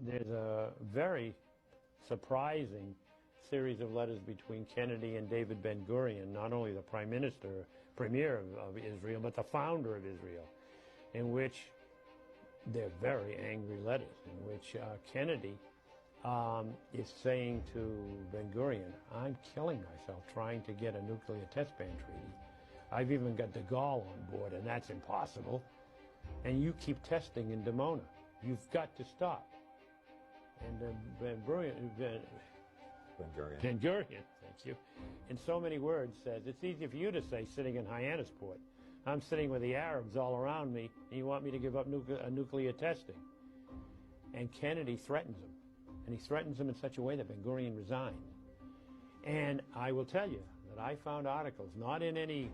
there's a very surprising series of letters between Kennedy and David Ben-Gurion, not only the premier of Israel, but the founder of Israel, in which they're very angry letters, in which Kennedy is saying to Ben-Gurion, I'm killing myself trying to get a nuclear test ban treaty. I've even got de Gaulle on board, and that's impossible. And you keep testing in Dimona. You've got to stop. And Ben-Gurion, thank you, in so many words says, it's easy for you to say sitting in Hyannisport. I'm sitting with the Arabs all around me, and you want me to give up nuclear testing. And Kennedy threatens him. And he threatens him in such a way that Ben-Gurion resigned. And I will tell you that I found articles, not in any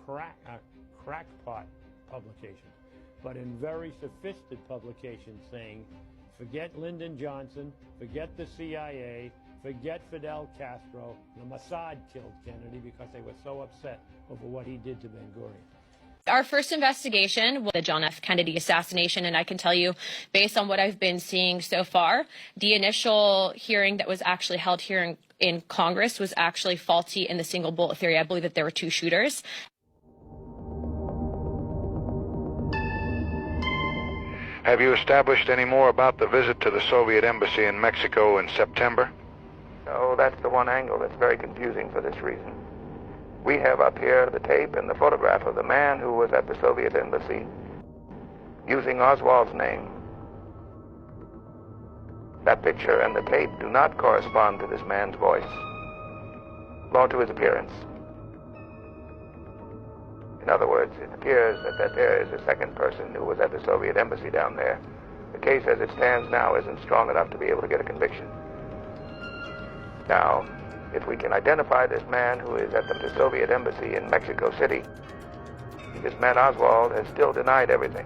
crackpot publications, but in very sophisticated publications saying, forget Lyndon Johnson, forget the CIA, forget Fidel Castro. The Mossad killed Kennedy because they were so upset over what he did to Ben-Gurion. Our first investigation was the John F. Kennedy assassination, and I can tell you, based on what I've been seeing so far, the initial hearing that was actually held here in Congress was actually faulty in the single bullet theory. I believe that there were two shooters. Have you established any more about the visit to the Soviet embassy in Mexico in September? No, that's the one angle that's very confusing for this reason. We have up here the tape and the photograph of the man who was at the Soviet embassy using Oswald's name. That picture and the tape do not correspond to this man's voice, nor to his appearance. In other words, it appears that there is a second person who was at the Soviet embassy down there. The case as it stands now isn't strong enough to be able to get a conviction. Now, if we can identify this man who is at the Soviet embassy in Mexico City, this man Oswald has still denied everything.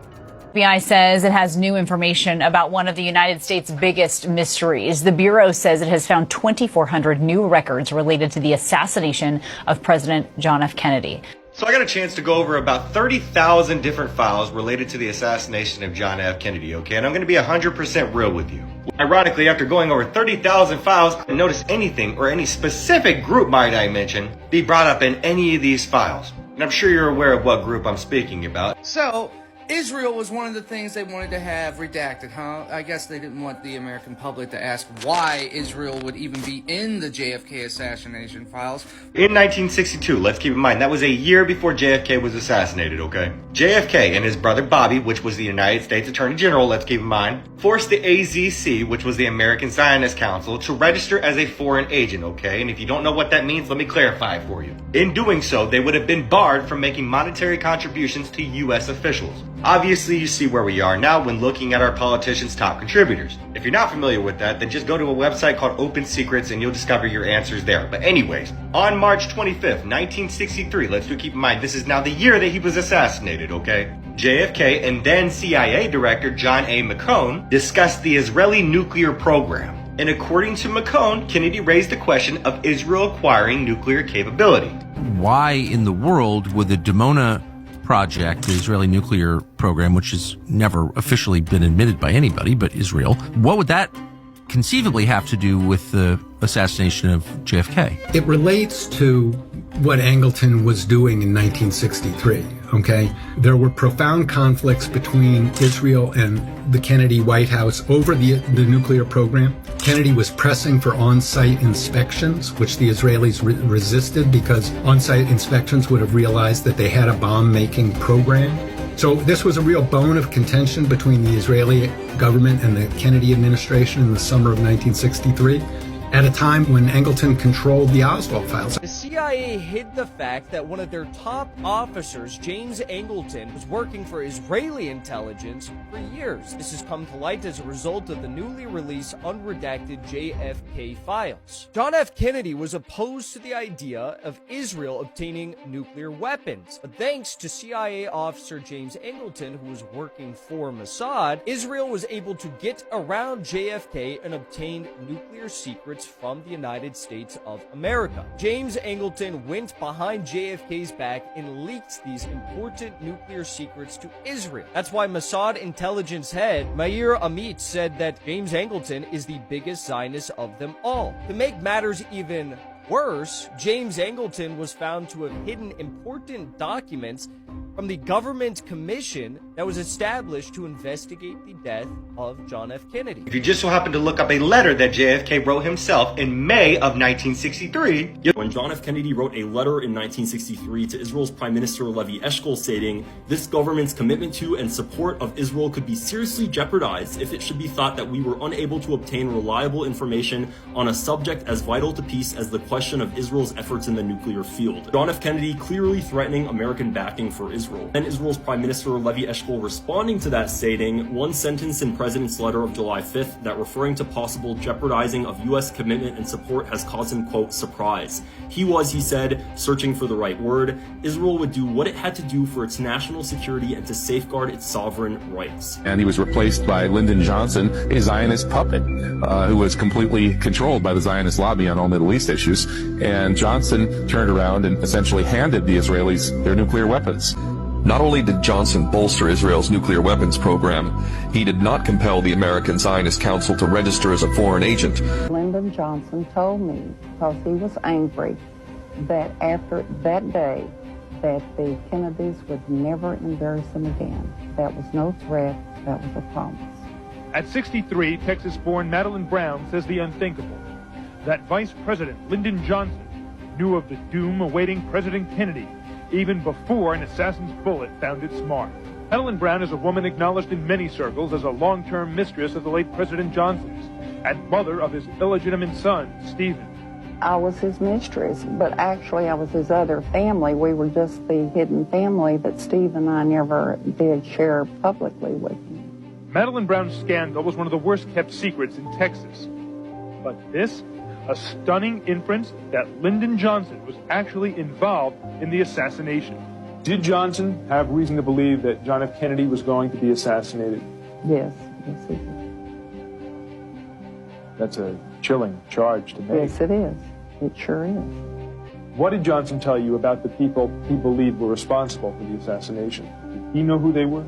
The FBI says it has new information about one of the United States' biggest mysteries. The Bureau says it has found 2,400 new records related to the assassination of President John F. Kennedy. So I got a chance to go over about 30,000 different files related to the assassination of John F. Kennedy, okay? And I'm going to be 100% real with you. Ironically, after going over 30,000 files, I didn't notice anything or any specific group, might I mention, be brought up in any of these files. And I'm sure you're aware of what group I'm speaking about. So, Israel was one of the things they wanted to have redacted, huh? I guess they didn't want the American public to ask why Israel would even be in the JFK assassination files. In 1962, let's keep in mind, that was a year before JFK was assassinated, okay? JFK and his brother Bobby, which was the United States Attorney General, let's keep in mind, forced the AZC, which was the American Zionist Council, to register as a foreign agent, okay? And if you don't know what that means, let me clarify for you. In doing so, they would have been barred from making monetary contributions to U.S. officials. Obviously, you see where we are now when looking at our politicians' top contributors. If you're not familiar with that, then just go to a website called Open Secrets and you'll discover your answers there. But anyways, on March 25th, 1963, let's do keep in mind, this is now the year that he was assassinated, okay? JFK and then CIA Director John A. McCone discussed the Israeli nuclear program. And according to McCone, Kennedy raised the question of Israel acquiring nuclear capability. Why in the world would the Dimona project, the Israeli nuclear program, which has never officially been admitted by anybody but Israel, what would that conceivably have to do with the assassination of JFK? It relates to what Angleton was doing in 1963, okay? There were profound conflicts between Israel and the Kennedy White House over the nuclear program. Kennedy was pressing for on-site inspections, which the Israelis resisted because on-site inspections would have realized that they had a bomb-making program. So this was a real bone of contention between the Israeli government and the Kennedy administration in the summer of 1963, at a time when Angleton controlled the Oswald files. The CIA hid the fact that one of their top officers, James Angleton, was working for Israeli intelligence for years. This has come to light as a result of the newly released unredacted JFK files. John F. Kennedy was opposed to the idea of Israel obtaining nuclear weapons, but thanks to CIA officer James Angleton, who was working for Mossad, Israel was able to get around JFK and obtain nuclear secrets secrets from the United States of America. James Angleton went behind JFK's back and leaked these important nuclear secrets to Israel. That's why Mossad intelligence head Meir Amit said that James Angleton is the biggest Zionist of them all. To make matters even worse, James Angleton was found to have hidden important documents from the government commission that was established to investigate the death of John F. Kennedy. If you just so happen to look up a letter that JFK wrote himself in May of 1963. When John F. Kennedy wrote a letter in 1963 to Israel's Prime Minister Levi Eshkol stating, this government's commitment to and support of Israel could be seriously jeopardized if it should be thought that we were unable to obtain reliable information on a subject as vital to peace as the question of Israel's efforts in the nuclear field. John F. Kennedy clearly threatening American backing for Israel. Then Israel's Prime Minister Levi Eshkol responding to that stating, one sentence in President's letter of July 5th that referring to possible jeopardizing of U.S. commitment and support has caused him, quote, surprise. He said, searching for the right word. Israel would do what it had to do for its national security and to safeguard its sovereign rights. And he was replaced by Lyndon Johnson, a Zionist puppet, who was completely controlled by the Zionist lobby on all Middle East issues. And Johnson turned around and essentially handed the Israelis their nuclear weapons. Not only did Johnson bolster Israel's nuclear weapons program, he did not compel the American Zionist Council to register as a foreign agent. Lyndon Johnson told me, because he was angry, that after that day, that the Kennedys would never embarrass him again. That was no threat, that was a promise. At 63, Texas-born Madeline Brown says the unthinkable, that Vice President Lyndon Johnson knew of the doom awaiting President Kennedy even before an assassin's bullet found its mark. Madeline Brown is a woman acknowledged in many circles as a long-term mistress of the late President Johnson's and mother of his illegitimate son, Stephen. I was his mistress, but actually I was his other family. We were just the hidden family that Steve and I never did share publicly with him. Madeline Brown's scandal was one of the worst-kept secrets in Texas. But this, a stunning inference that Lyndon Johnson was actually involved in the assassination. Did Johnson have reason to believe that John F. Kennedy was going to be assassinated? Yes, he did. That's a chilling charge to make. Yes, it is. It sure is. What did Johnson tell you about the people he believed were responsible for the assassination? Did he know who they were?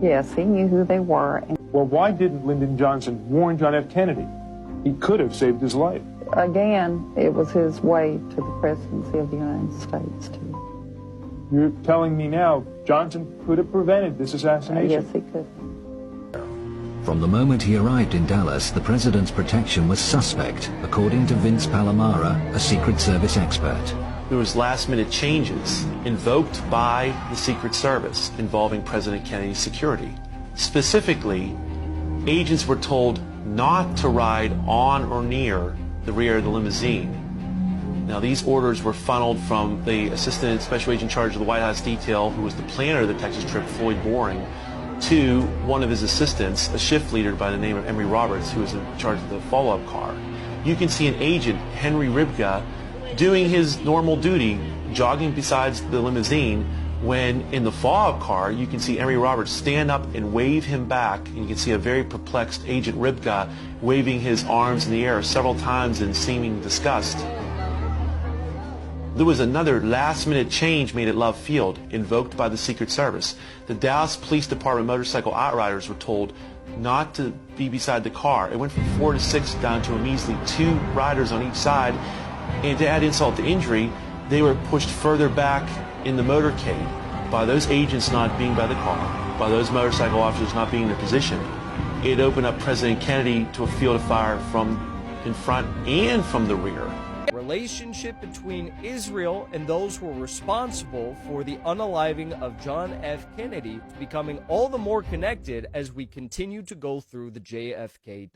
Yes, he knew who they were. Well, why didn't Lyndon Johnson warn John F. Kennedy? He could have saved his life. Again, it was his way to the presidency of the United States, too. You're telling me now Johnson could have prevented this assassination? Yes, he could. From the moment he arrived in Dallas, the president's protection was suspect, according to Vince Palomara, a Secret Service expert. There was last-minute changes invoked by the Secret Service involving President Kennedy's security. Specifically, agents were told not to ride on or near the rear of the limousine. Now, these orders were funneled from the Assistant Special Agent in charge of the White House detail, who was the planner of the Texas trip, Floyd Boring, to one of his assistants, a shift leader by the name of Emory Roberts, who was in charge of the follow-up car. You can see an agent, Henry Ribka, doing his normal duty, jogging besides the limousine, when in the follow-up car, you can see Emory Roberts stand up and wave him back, and you can see a very perplexed Agent Ribka waving his arms in the air several times in seeming disgust. There was another last-minute change made at Love Field, invoked by the Secret Service. The Dallas Police Department motorcycle outriders were told not to be beside the car. It went from 4 to 6 down to a measly 2 riders on each side. And to add insult to injury, they were pushed further back in the motorcade by those agents not being by the car, by those motorcycle officers not being in their position. It opened up President Kennedy to a field of fire from in front and from the rear. Relationship between Israel and those who were responsible for the unaliving of John F. Kennedy is becoming all the more connected as we continue to go through the JFK